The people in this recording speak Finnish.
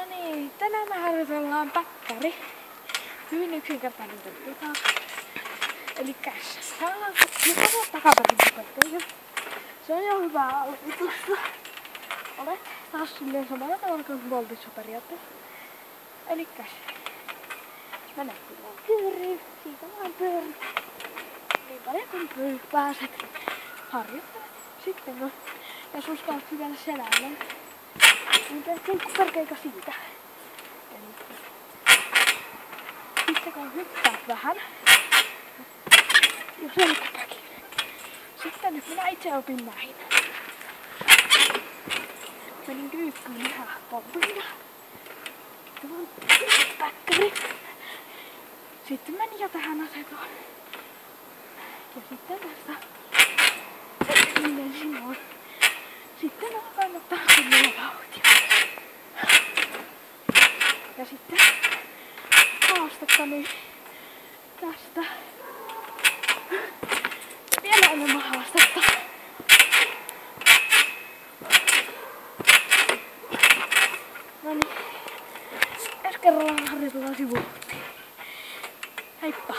niin, tänään me harjoitellaan päkkäri. Hyvin yksinkertainen temppu. Elikkäs, täällä on takaperin tupettaja. Se on jo hyvä aloitusta. Olet taas silleen samalla tavalla kuin voltissa periaatteessa. Elikkäs, mene kyllä kyyriin, siitä vaan pyörit. Niin paljon kuin pääset harjoittamaan. Sitten no, jos uskallat vielä selälle, niin teet kinkkuperkeika siitä. Eli sitten kun hyppäät vähän, jo selkätäkin. Sitten nyt minä itse opin näin. Menin kyykkyyn ihan pompuina. Sitten vaan päkkäri. Sitten menin jo tähän asetoon. Ja sitten tästä menen sinne. Sitten alkaa ottaa kunnolla vauhtia. Ja sitten haastettani tästä vielä enemmän haastetta. No niin, ensi kerralla harjoitellaan sivuun. Heippa!